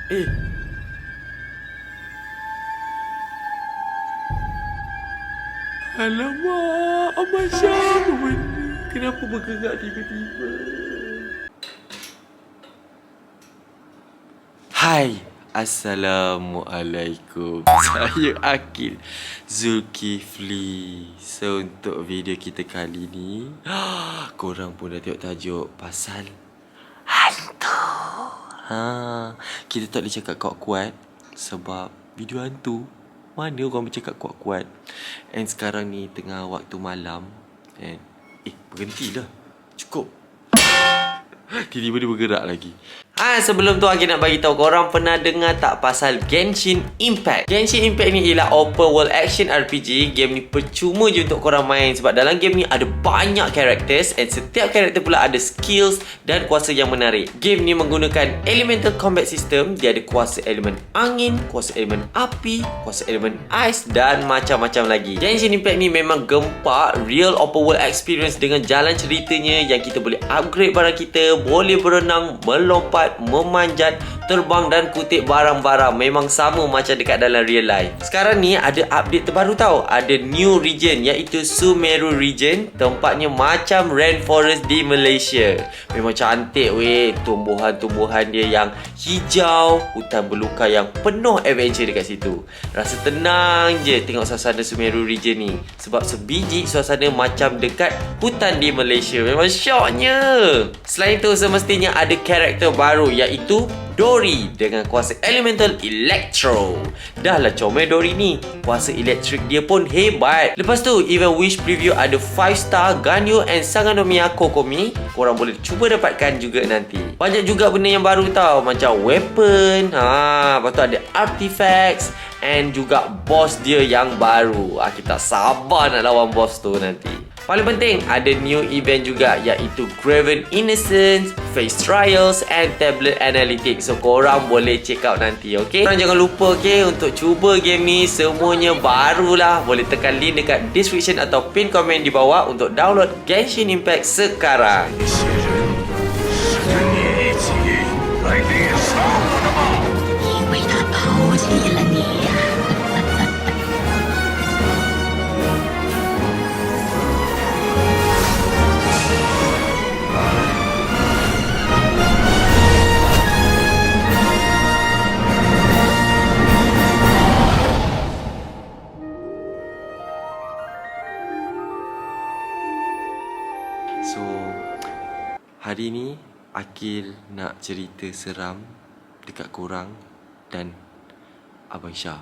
Eh, alamak, Abang Syah, apa benda? Kenapa bergerak tiba-tiba? Hai, Assalamualaikum. Saya Akil Zulkifli. So, untuk video kita kali ni, korang pun dah tengok tajuk pasal hantu. Kita tak boleh cakap kuat-kuat sebab video hantu. Mana orang bercakap kuat-kuat? And sekarang ni tengah waktu malam. And berhentilah. Cukup. Tiba-tiba dia bergerak lagi. Sebelum tu Aki nak bagi tahu korang pernah dengar tak pasal Genshin Impact? Genshin Impact ni ialah open world action RPG. Game ni percuma je untuk korang main sebab dalam game ni ada banyak characters and setiap karakter pula ada skills dan kuasa yang menarik. Game ni menggunakan elemental combat system. Dia ada kuasa elemen angin, kuasa elemen api, kuasa elemen ais dan macam-macam lagi. Genshin Impact ni memang gempak real open world experience dengan jalan ceritanya yang kita boleh upgrade barang kita, boleh berenang, melompat, memanjat, terbang dan kutip barang-barang. Memang sama macam dekat dalam real life. Sekarang ni ada update terbaru tau. Ada new region iaitu Sumeru region. Tempatnya macam rainforest di Malaysia. Memang cantik weh. Tumbuhan-tumbuhan dia yang hijau, hutan belukar yang penuh adventure dekat situ. Rasa tenang je tengok suasana Sumeru region ni. Sebab sebiji suasana macam dekat hutan di Malaysia. Memang syoknya. Selain tu semestinya ada karakter baru iaitu Dori dengan kuasa elemental Electro. Dah lah comel Dori ni. Kuasa elektrik dia pun hebat. Lepas tu event Wish Preview ada 5 star Ganyu and Sanganomiya Kokomi. Korang boleh cuba dapatkan juga nanti. Banyak juga benda yang baru tau. Macam weapon, lepas tu ada artifacts and juga boss dia yang baru. Kita sabar nak lawan boss tu nanti. Paling penting ada new event juga iaitu Graven Innocence, Face Trials and Tablet Analytics. So korang boleh check out nanti, okay? Korang jangan lupa, okay, untuk cuba game ni. Semuanya barulah. Boleh tekan link dekat description atau pin komen di bawah untuk download Genshin Impact sekarang. So, hari ni Akil nak cerita seram dekat korang dan Abang Syah.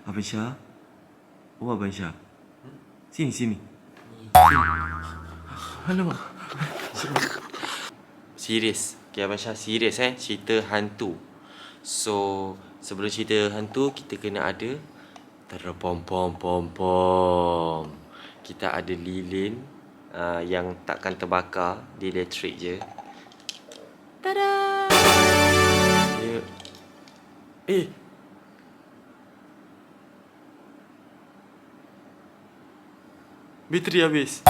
Abang Syah? Oh, Abang Syah. Sini. Alamak. Serius. Okay, Abang Syah serius cerita hantu. So, sebelum cerita hantu, kita kena ada terpom-pom-pom-pom. Kita ada lilin yang takkan terbakar. Dia elektrik je. Tada! Dia... bateri habis.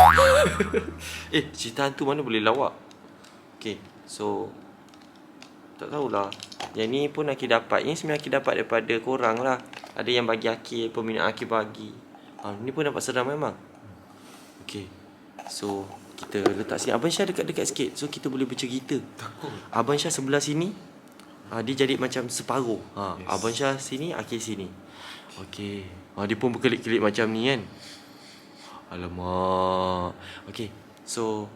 Cerita hantu mana boleh lawak. Okay, so tak tahulah. Yang ni pun Akil dapat. Ini sebenarnya Akil dapat daripada korang lah. Ada yang bagi Akil, peminat Akil bagi. Ni pun nampak seram memang. Okay, so kita letak sini. Abang Syah dekat-dekat sikit, so kita boleh bercerita. Takut. Abang Syah sebelah sini, dia jadi macam separuh. Yes. Abang Syah sini, Akil sini. Okay. Dia pun berkelip-kelip macam ni kan. Alamak. Okay, so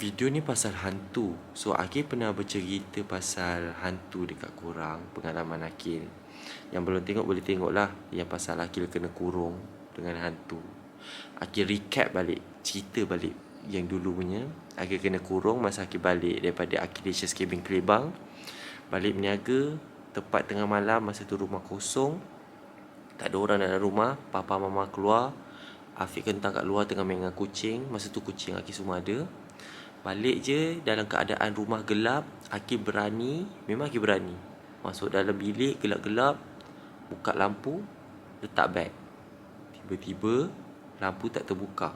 video ni pasal hantu. So Akil pernah bercerita pasal hantu dekat korang, pengalaman Akil. Yang belum tengok boleh tengok lah. Yang pasal Akil kena kurung dengan hantu. Akil recap balik, cerita balik yang dulu punya. Akil kena kurung masa Akil balik daripada Akilicious Cabin Kelebang. Balik berniaga, tepat tengah malam. Masa tu rumah kosong, tak ada orang dalam rumah. Papa mama keluar, Afiq kentang kat luar tengah main dengan kucing. Masa tu kucing Akil semua ada. Balik je dalam keadaan rumah gelap. Akil berani, memang Akil berani masuk dalam bilik gelap-gelap, buka lampu, letak beg. Tiba-tiba lampu tak terbuka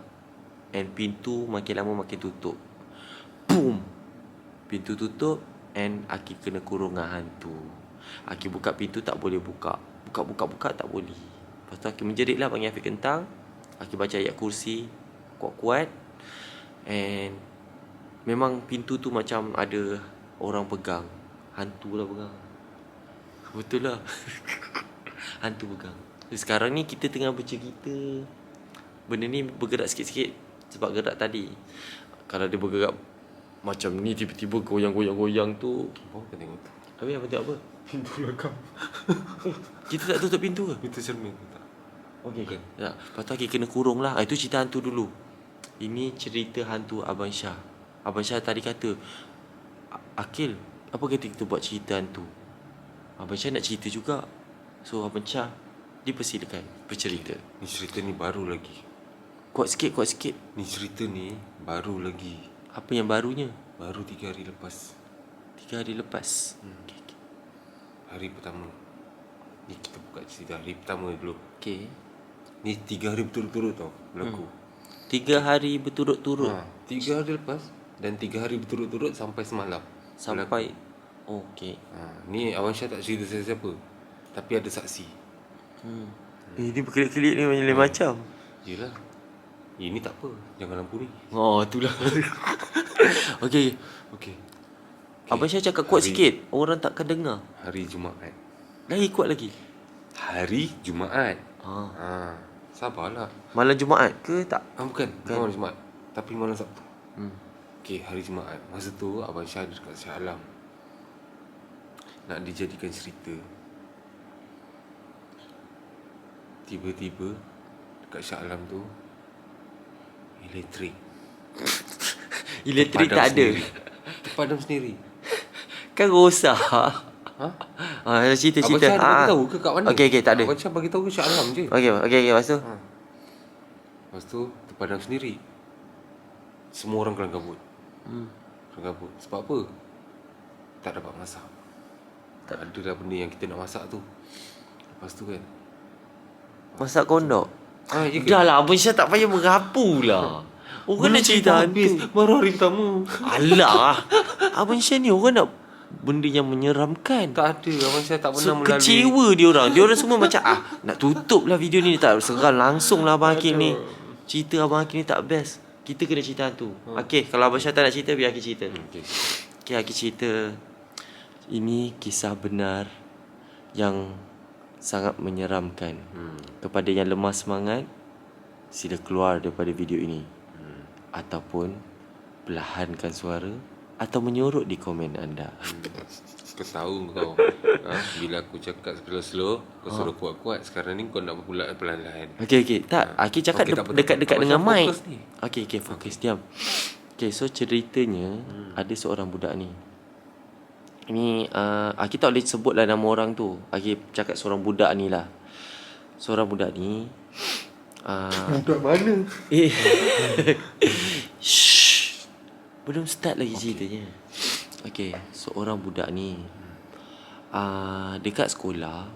and pintu makin lama makin tutup. Boom! Pintu tutup, And Aki kena kurung dengan hantu. Aki buka pintu tak boleh buka. Buka tak boleh. Lepas tu Aki menjerit lah, panggil Afiq Kentang. Aki baca ayat kursi kuat-kuat. And memang pintu tu macam ada orang pegang. Hantu lah pegang. Betul lah. Hantu pegang. Sekarang ni kita tengah bercerita, benda ni bergerak sikit-sikit sebab gerak tadi. Kalau dia bergerak macam ni, tiba-tiba goyang-goyang tu, Oh, kau tengok tu. habis apa tengok apa? Pintu lagam. Kita tak tutup pintu ke? Pintu cermin tak? Okey. Bukan. Tak. Lepas tu Aki kena kurung lah. Itu cerita hantu dulu. Ini cerita hantu Abang Syah. Abang Syah tadi kata, Akil, apa kata kita buat cerita hantu? Abang Syah nak cerita juga. So Abang Syah dipersilakan bercerita. Ni cerita ni baru lagi. Kuat sikit. Ni cerita ni baru lagi. Apa yang barunya? Baru 3 hari lepas. 3 hari lepas. Okey. Hari pertama. Ni kita buka cerita hari pertama dulu. Okey. Ni 3 hari berturut-turut tau berlaku. 3 hari berturut-turut. 3 hari lepas dan 3 hari berturut-turut sampai semalam. Sampai okey. Ni Abang Syah tak cerita siapa-siapa, tapi ada saksi. Ini berkelip-kelip ni lain macam. Yelah. Ini tak apa, jangan lampu ni. Oh, itulah. Okey. Okey. Abang Syah cakap kuat sikit, orang takkan dengar. Hari Jumaat. Lagi kuat lagi. Hari Jumaat. Ha. Sabarlah. Malam Jumaat ke tak? Bukan malam Jumaat, tapi malam Sabtu. Hmm. Okey, hari Jumaat. Masa tu Abang Syah ada dekat Shah Alam, nak dijadikan cerita. Tiba-tiba dekat Shah Alam tu elektrik Elektrik tak ada. Terpadam sendiri. Kan rosak. Cerita. Abang Syah ada bagi tahu ke kat mana? Okey, tak ada. Abang Syah bagi tahu ke Shah Alam je. Okey, lepas tu. Lepas tu terpadam sendiri. Semua orang kelang kabut. Kelang kabut. Sebab apa? Tak dapat masak. Tak ada dah benda yang kita nak masak tu. Lepas tu kan, Masak kondok. ya ke? Dah lah, Abang Syah tak payah merapu lah. Orang nak cerita habis. hantu. Baru hari pertama. Alah. Abang Syah ni orang nak benda yang menyeramkan. Tak ada. Abang Syah tak pernah melalui. Kecewa dia orang. Dia orang semua macam nak tutup lah video ni. Tak serang langsung lah Abang Hakim ni. Cerita Abang Hakim ni tak best. Kita kena cerita hantu. Okey, kalau Abang Syah tak nak cerita, biar Hakim cerita. Okey, Hakim cerita. Ini kisah benar yang sangat menyeramkan. Kepada yang lemah semangat, sila keluar daripada video ini. Ataupun perlahankan suara atau menyorok di komen anda. Kau tahu kau. Bila aku cakap slow-slow, kau suruh kuat-kuat. Sekarang ni kau nak berpula perlahan-lahan. Okey. Tak, Aki cakap Okey, tak apa, dekat-dekat tak apa. dengan Abang mic. fokus ni. Okey, fokus, diam. Okey, so ceritanya ada seorang budak ni. Ini Aki tak boleh sebut lah nama orang tu. Aki cakap seorang budak ni lah. Seorang budak ni Budak mana? Shh. Belum start lagi ceritanya. Okey, seorang budak ni dekat sekolah,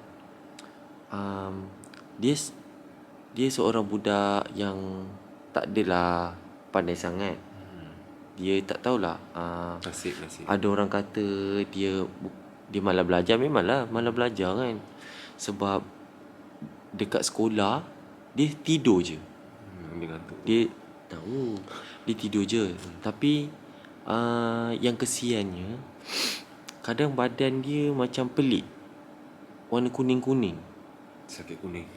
dia seorang budak yang tak adalah pandai sangat. Dia tak tahulah. Nasib. Ada orang kata dia malas belajar. Memanglah malas belajar kan. Sebab dekat sekolah dia tidur je. Dia ngantuk. Dia tahu dia tidur je. Tapi yang kesiannya, kadang badan dia macam pelik, warna kuning-kuning. Sakit kuning.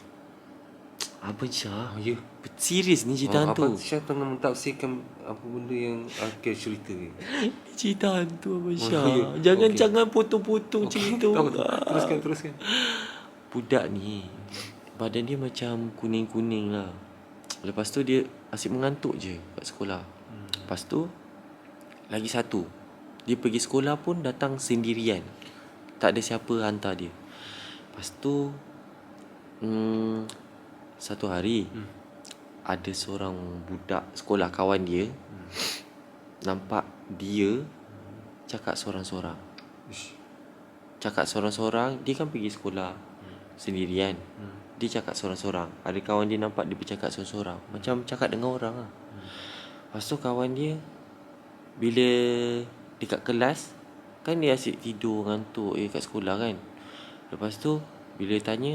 Abang Syah, Ya. serius ni cerita hantu. Abang Syah tengah mentafsirkan apa benda yang akhir cerita ni. Cerita hantu Abang Syah. Ya. Jangan potong-potong cerita. Teruskan. Budak ni badan dia macam kuning-kuning lah. Lepas tu dia asyik mengantuk je kat sekolah. Lepas tu lagi satu, dia pergi sekolah pun datang sendirian. Tak ada siapa hantar dia. Lepas tu satu hari ada seorang budak sekolah kawan dia nampak dia cakap sorang-sorang. Dia kan pergi sekolah sendirian. Dia cakap sorang-sorang. Ada kawan dia nampak dia bercakap sorang-sorang, macam cakap dengan orang lah. Lepas tu kawan dia bila dekat kelas Kan dia asyik tidur, ngantuk kat sekolah kan. Lepas tu bila dia tanya,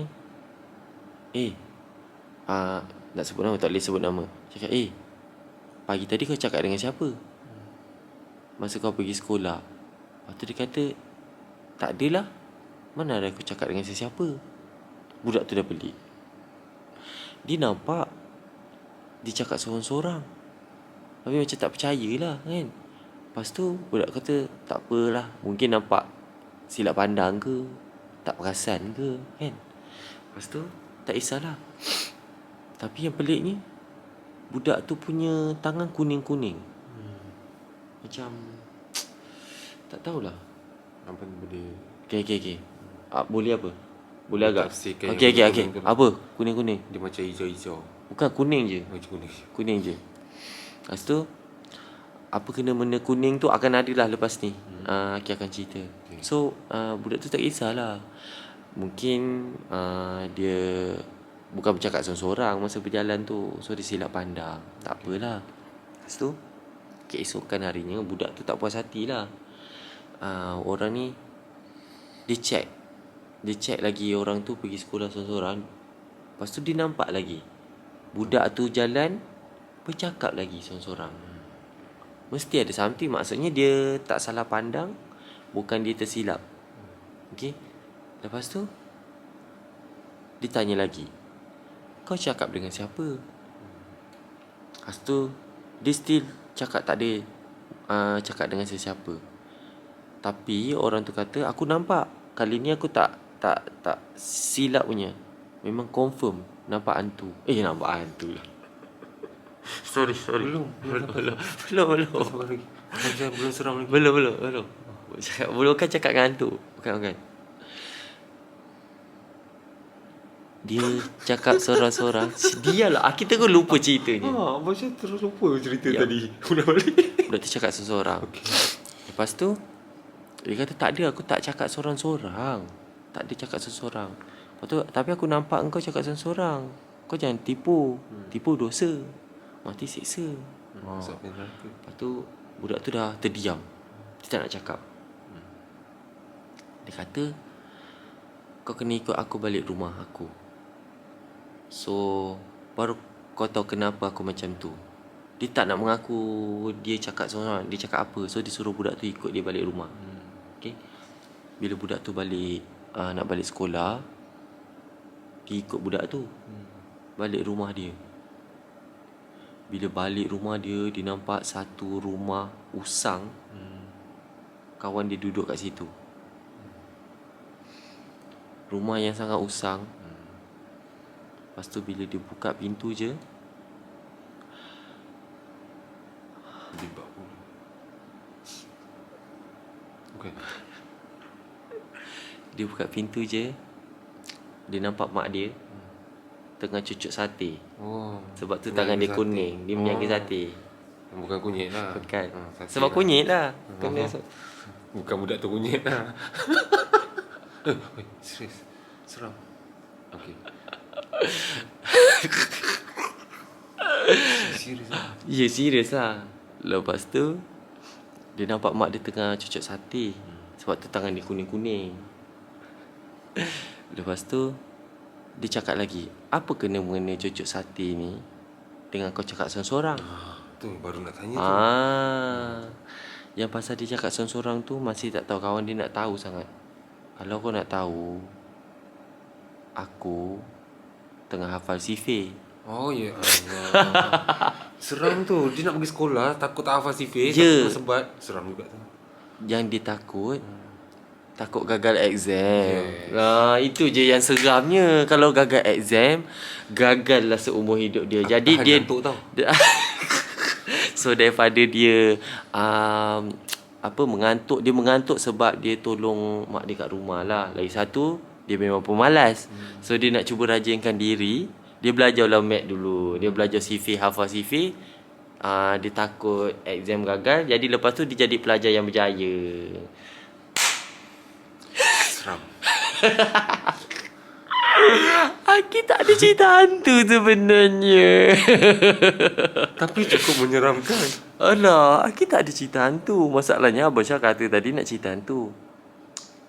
nak sebut nama, tak boleh sebut nama. Cakap, pagi tadi kau cakap dengan siapa masa kau pergi sekolah? Lepas tu dia kata, tak adalah, mana ada aku cakap dengan sesiapa. Budak tu dah pelik. Dia nampak dia cakap sorang-sorang, tapi macam tak percayalah kan. Lepas tu budak kata, tak apalah, mungkin nampak silap pandang ke, tak perasan ke kan. Lepas tu tak kisahlah. Tapi yang peliknya, budak tu punya tangan kuning-kuning. Macam tak tahulah. Apa ni boleh Okay. Boleh apa? Boleh agak. tafsirkan Okay. yang kuning tu lah. Apa? Kuning-kuning. Dia macam hijau-hijau. Bukan, kuning je. Macam kuning. Kuning je. Lepas tu apa kena benda kuning tu akan ada lah lepas ni. Aki akan cerita. Okay. So budak tu tak kisahlah. Mungkin dia bukan bercakap seorang-seorang masa berjalan tu. So dia silap pandang. Tak apalah. Lepas tu keesokan harinya budak tu tak puas hati lah. Orang ni dia check lagi orang tu pergi sekolah seorang-seorang. Lepas tu dia nampak lagi budak tu jalan bercakap lagi seorang-seorang. Mesti ada something. Maksudnya dia tak salah pandang, bukan dia tersilap. Okay. Lepas tu dia tanya lagi, kau cakap dengan siapa? Lepas tu dia still cakap tak ada cakap dengan sesiapa. Tapi orang tu kata, aku nampak kali ni aku tak silap punya. Memang confirm nampak hantu. Nampak hantu lah. Sorry. Belum. Belum. Sabar lagi. Macam belum seram lagi. Belum. Bukan cakap dengan hantu. Bukan. Dia cakap sorang-sorang. Dialah, kita kan lupa ceritanya. Macam terus lupa cerita Ya. tadi. Udah balik. Budak tu cakap sorang-sorang. Okay. Lepas tu dia kata, tak ada, aku tak cakap sorang-sorang. Tak ada cakap sorang-sorang. Lepas tu, tapi aku nampak engkau cakap sorang-sorang. Kau jangan tipu. Tipu dosa, mati siksa. Sampai neraka. Lepas tu budak tu dah terdiam. Dia tak nak cakap. Dia kata, kau kena ikut aku balik rumah aku. So baru kau tahu kenapa aku macam tu. Dia tak nak mengaku dia cakap seorang, dia cakap apa. So dia suruh budak tu ikut dia balik rumah. Okay. Bila budak tu balik, nak balik sekolah, dia ikut budak tu balik rumah dia. Bila balik rumah dia, dia nampak satu rumah usang. Kawan dia duduk kat situ. Rumah yang sangat usang. Lepas tu bila dia buka pintu je, Dibak pula. Okay. dia buka pintu je, dia nampak mak dia tengah cucuk sate. Sebab tu tangan dia sate. kuning. Dia menyaga sate. Bukan kunyit lah. Bukan. Sate Sebab lah. kunyit lah. Kena Bukan budak tu kunyit lah. Serius. Seram. Okay. Serius lah. Ya, serius lah. Lepas tu dia nampak mak dia tengah cucuk sate. Sebab tu tangan dia kuning-kuning. Lepas tu dia cakap lagi, apa kena mengenai cucuk sate ni dengan kau cakap seorang-seorang? Tu baru nak tanya tu. Yang pasal dia cakap seorang-seorang tu masih tak tahu. Kawan dia nak tahu sangat. Kalau kau nak tahu, aku tengah hafal sifir. Oh ya Allah. Seram tu. Dia nak pergi sekolah, takut tak hafal sifir, Ya. takut sebat. Seram juga tu. Yang dia takut gagal exam. Itu je yang seramnya. Kalau gagal exam, gagallah seumur hidup dia. Jadi Tahan dia ngantuk tau. So daripada dia mengantuk, dia mengantuk sebab dia tolong mak dia kat rumah lah. Lagi satu, dia memang pemalas. So dia nak cuba rajinkan diri. Dia belajar mat dulu. Dia belajar sifir, hafal sifir. Dia takut exam gagal. Jadi lepas tu dia jadi pelajar yang berjaya. Seram. Aki tak ada cerita hantu sebenarnya. Tapi cukup menyeramkan. Alah, Akil tak ada cerita hantu. Masalahnya Abang Syah kata tadi nak cerita hantu.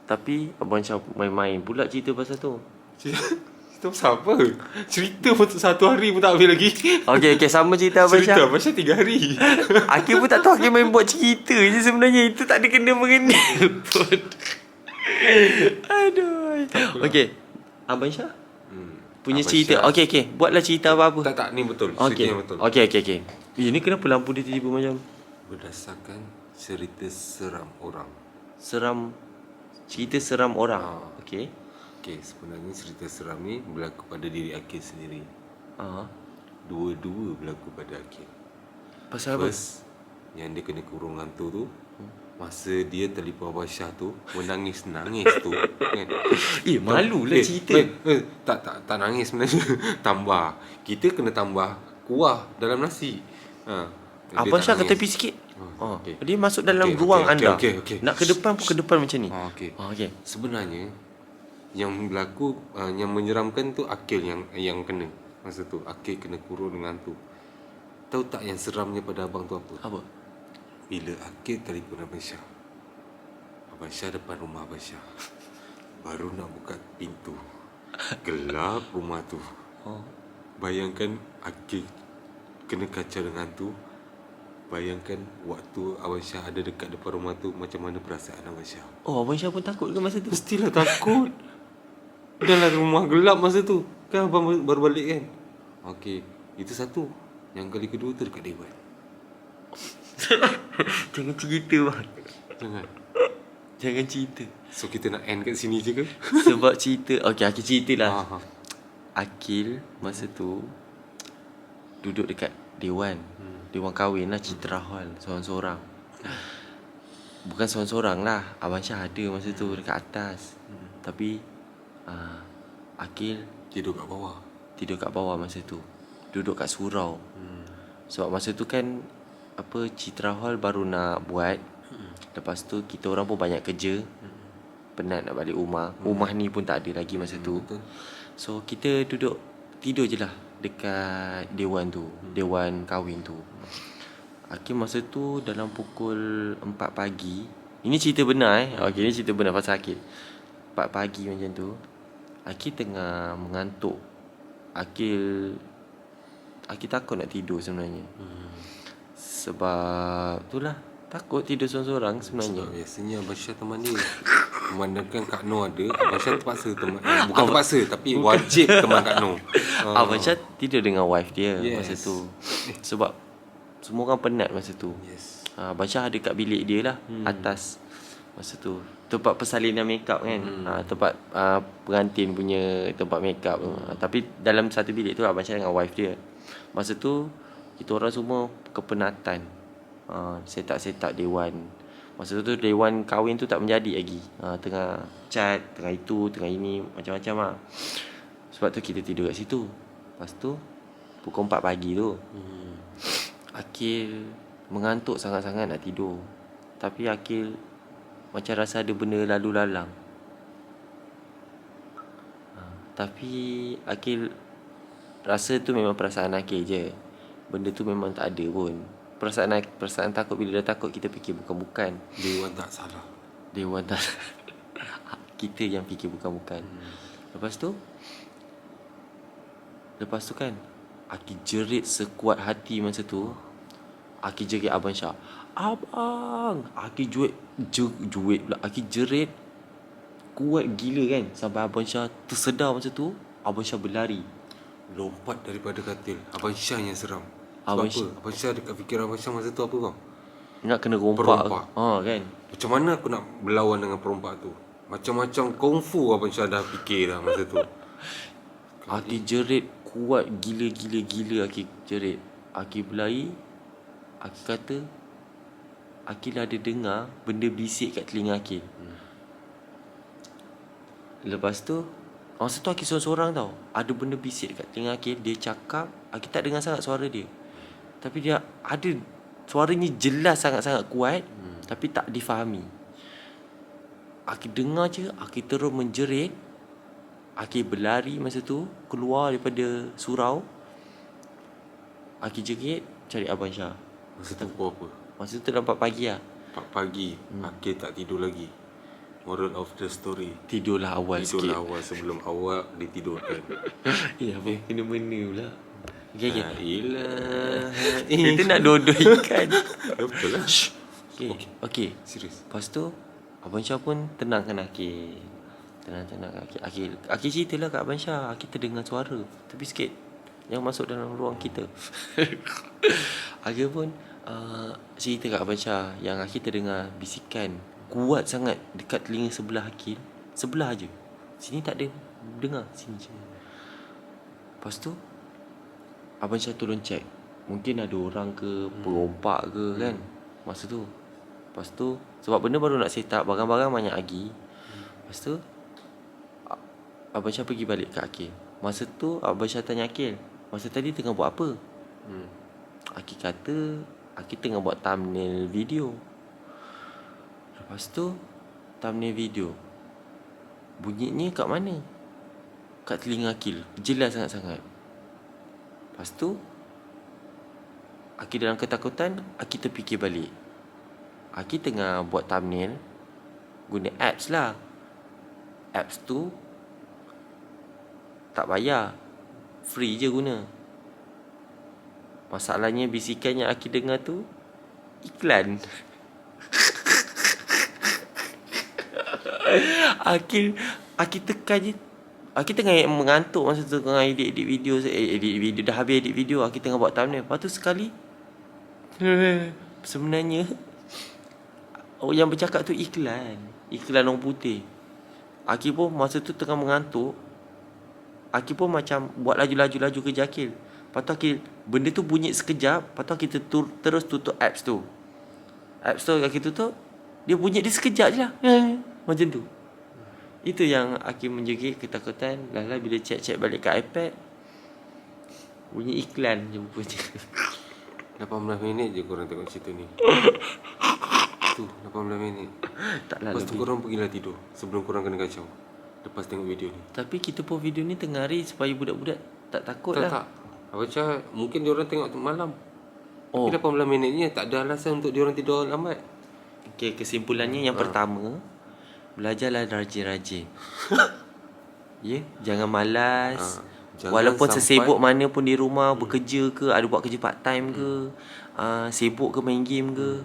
Tapi Abang Syah main-main pula cerita pasal tu. Cerita pasal apa? Cerita pun 1 hari pun tak habis lagi. Okey, sama cerita Abang Cerita Syah. pasal 3 hari. Akil pun tak tahu Akil main buat cerita je sebenarnya. Itu tak ada kena-mengena pun. Aduh. Okey. Abang Syah punya Abang cerita. Syah- Okey. Buatlah cerita apa-apa. Tak, ni betul. Okey. Cerita yang betul. Okey. Ini kenapa lampu dia tiba-tiba macam Berdasarkan cerita seram orang. cerita seram orang. Ah. Okey. Okey, sebenarnya cerita seram ni berlaku pada diri Akil sendiri. Ah. Dua-dua berlaku pada Akil. Pasal apa? First, yang dia kena kurung hantu tu, masa dia telefon Abang Syah tu, menangis-nangis tu kan. Malulah cerita. Tak nangis sebenarnya. Tambah. Kita kena tambah kuah dalam nasi. Dia Abang tak Syah nangis. kata tepi sikit. okey. Dia masuk dalam Okey, ruang okey, anda. okey. Nak ke depan pun ke depan macam ni. Okey. Okey. Sebenarnya yang berlaku yang menyeramkan tu Akil yang kena masa tu. Akil kena kurung dengan tu. Tahu tak yang seramnya pada abang tu apa? Apa? Bila Akil telefon Abang Syah. Abang Syah depan rumah Abang Syah. Baru nak buka pintu. Gelap rumah tu. Bayangkan Akil kena kacau dengan tu. Bayangkan waktu Abang Syah ada dekat depan rumah tu, macam mana perasaan Abang Syah? Oh, Abang Syah pun takut ke masa tu? Mestilah takut. Dalam rumah gelap masa tu. Kan abang baru balik kan? Okey, itu satu. Yang kali kedua tu dekat Dewan. Jangan cerita bang. Jangan. Jangan cerita. So kita nak end kat sini je ke? Sebab cerita. Okey, Akil ceritalah. Akil masa tu duduk dekat Dewan. Dewan kahwin lah, Citra Hall. Seorang-seorang. Bukan seorang-seorang lah. Abang Syah ada masa tu dekat atas. Tapi Akil Tidur kat bawah. tidur kat bawah masa tu. Duduk kat surau. Sebab masa tu kan Citra Hall baru nak buat. Lepas tu kita orang pun banyak kerja. Penat nak balik rumah. Rumah ni pun tak ada lagi masa tu. Betul. So kita duduk tidur je lah dekat Dewan tu. Dewan kahwin tu. Akil masa tu dalam pukul 4 pagi. Ini cerita benar Okey, ini cerita benar pasal Akil. 4 pagi macam tu, Akil tengah mengantuk. Akil takut nak tidur sebenarnya. Sebab itulah, takut tidur seorang-seorang sebenarnya. Sebab biasanya Abang Syah teman dia. Memandangkan Kak Noh ada, Abang Syah terpaksa teman. Bukan terpaksa, tapi wajib teman Kak Noh. Abang Syah tidur dengan wife dia masa Yes. tu. Sebab semua orang penat masa tu. Yes. Abang Syah ada kat bilik dia lah, atas masa tu. Tempat persalinan makeup kan. Tempat pengantin punya tempat makeup tu. Tapi dalam satu bilik tu Abang Syah dengan wife dia. Masa tu kita orang semua kepenatan. Set up Dewan. Masa tu Dewan kahwin tu tak menjadi lagi. Tengah cat, tengah itu, tengah ini, macam-macam lah. Sebab tu kita tidur kat situ. Lepas tu pukul 4 pagi tu, Akil mengantuk sangat-sangat nak tidur. Tapi Akil macam rasa ada benda lalu lalang. Tapi Akil rasa tu memang perasaan Akil je. Benda tu memang tak ada pun. Perasaan takut, bila dah takut kita fikir bukan-bukan. Dewan tak salah. Dewan tak. Kita yang fikir bukan-bukan. Lepas tu kan Akil jerit sekuat hati masa tu. Akil jerit Abang Syah. Abang, Akil jerit pula. Akil jerit kuat gila kan, sampai Abang Syah tersedar masa tu. Abang Syah berlari. Lompat daripada katil. Abang Syah yang seram. Sebab Abang apa? Abang Syah dekat fikiran Abang Syah masa tu apa kau? Nak kena rompak. Perompak. Kan. Macam mana aku nak berlawan dengan perompak tu? Macam-macam kungfu Abang Syah dah fikir dah masa tu. Akil jerit kuat gila Akil jerit. Akil berlari. Akil kata Akil ada dengar benda bisik kat telinga Akil. Lepas tu masa tu Akil seorang-seorang tau. Ada benda bisik kat telinga Akil. Dia cakap, Akil tak dengar sangat suara dia. Tapi dia ada, suaranya jelas sangat-sangat kuat. Tapi tak difahami. Akil dengar je, Akil terus menjerit. Akil berlari masa tu, keluar daripada surau. Akil jerit cari Abang Syah. Masa tu pukul apa? Masa tu dalam 4 pagi lah. 4 pagi. Akil tak tidur lagi. Moral of the story, Tidurlah awal sikit. tidurlah awal sebelum awak ditidurkan. Ya apa kena mana pula. Okay. La ilaha Kita nak dua-dua ikan. Betul lah. Okay. Serius. Lepas tu Abang Syah pun tenangkan Akil. Tenang-tenang Akil. Akil ceritalah kat Abang Syah. Akil terdengar suara. Tapi sikit yang masuk dalam ruang kita. Akil pun cerita kat Abang Syah yang Akil terdengar bisikan kuat sangat dekat telinga sebelah Akil. Sebelah je. Sini tak ada dengar. Sini je. Lepas tu Abang Syah turun check. Mungkin ada orang ke, perompak ke kan. Masa tu. Lepas tu sebab benda baru nak set up, barang-barang banyak lagi. Lepas tu Abang Syah pergi balik ke Akil. Masa tu Abang Syah tanya Akil, masa tadi tengah buat apa? Akil kata Akil tengah buat thumbnail video. Lepas tu thumbnail video bunyinya kat mana? Kat telinga Akil. Jelas sangat-sangat. Lepas tu Akil dalam ketakutan, Akil terfikir balik. Akil tengah buat thumbnail guna apps lah. Apps tu tak bayar, free je guna. Masalahnya bisikan yang Akil dengar tu iklan. Akil tekan je. Akil tengah mengantuk masa tu, tengah edit video. Dah habis edit video, Akil tengah buat thumbnail. Lepas tu sekali sebenarnya yang bercakap tu iklan orang putih. Akil pun masa tu tengah mengantuk. Akil pun macam buat laju kerja Akil. Lepas tu Akil, benda tu bunyi sekejap. Lepas tu Akil terus tutup apps tu. Apps tu Akil tutup, dia bunyi dia sekejap je lah. Macam tu. Itu yang Akil menjegit ketakutan. Lala bila check balik ke iPad, bunyi iklan je rupanya. 18 minit je korang tengok cerita ni. Tu 18 minit. Taklah Lepas tu lebih. korang pergilah tidur sebelum korang kena kacau. Lepas tengok video ni. Tapi kita pun video ni tengah hari supaya budak-budak tak takut lah. Tak. Abang Syah mungkin diorang tengok tu malam. Oh. Tapi 18 minitnya tak ada alasan untuk diorang tidur lambat. Okay, kesimpulannya yang pertama, belajarlah rajin-rajin. Ya, jangan malas. Jangan Walaupun sampai- sesibuk mana pun di rumah, bekerja ke, ada buat kerja part time ke, sibuk ke main game ke,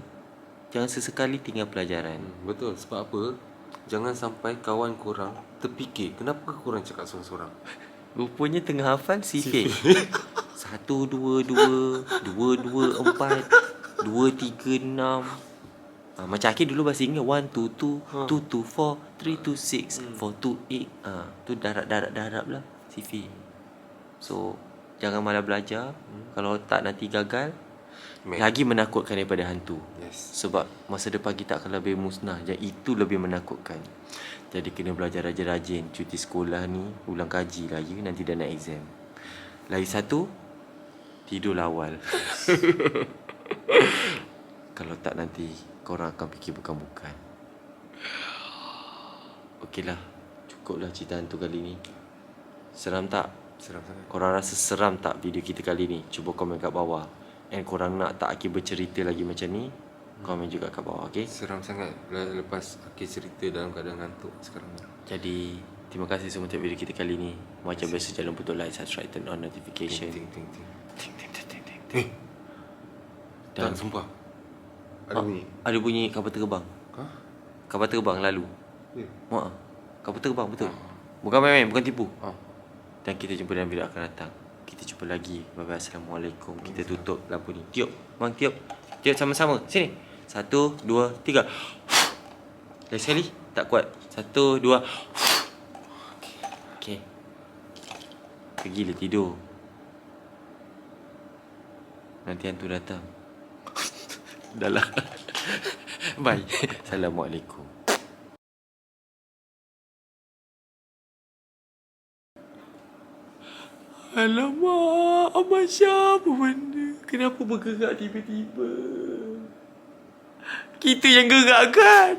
jangan sesekali tinggal pelajaran. Betul. Sebab apa? Jangan sampai kawan korang terfikir kenapa korang cakap sorang-sorang. Rupanya tengah hafal sifir. 1, 2, 2, 2, 2, 4, 2, 3, 6. Macam Akil dulu bahasa Inggeris 1, 2, 2, 2, 2, 4, 3, 2, 6, 4, 2, 8. Tu darab lah sifir. So jangan malah belajar. Kalau tak nanti gagal, lagi menakutkan daripada hantu. Yes. Sebab masa depan kita akan lebih musnah. Jadi itu lebih menakutkan. Jadi kena belajar rajin-rajin. Cuti sekolah ni ulang kaji lagi, nanti dah nak exam. Lagi satu, tidur awal. Kalau tak nanti korang akan fikir bukan-bukan. Okeylah, cukuplah cerita hantu kali ni. Seram tak? Seram sangat. Korang rasa seram tak video kita kali ni? Cuba komen kat bawah. And korang nak tak Akil bercerita lagi macam ni? Komen juga kat bawah, okay? Seram sangat lepas Akil cerita dalam keadaan ngantuk sekarang ni. Jadi terima kasih semua untuk video kita kali ni. Macam biasa, jangan lupa untuk like, subscribe, turn on notification. Ting. Ting, ting, ting, ting, ting, ting. Tak, sumpah. Ada bunyi. Ada bunyi kapal terbang. Hah? Kapal terbang lalu. Ya. Kapal terbang betul. Bukan main-main, bukan tipu. Ah. Dan kita jumpa dalam video akan datang. Kita jumpa lagi. Bye-bye. Assalamualaikum. Kita tutup lampu ni. Tiup. Bang, tiup. Tiup sama-sama. Sini. 1, 2, 3. Lagi sekali. Tak kuat. 1, 2. Okay. Pergilah tidur. Nanti hantu datang. Dah lah. Bye. Assalamualaikum. Alamak, Abang Syah, apa benda? Kenapa bergerak tiba-tiba? Kita yang gerak kan?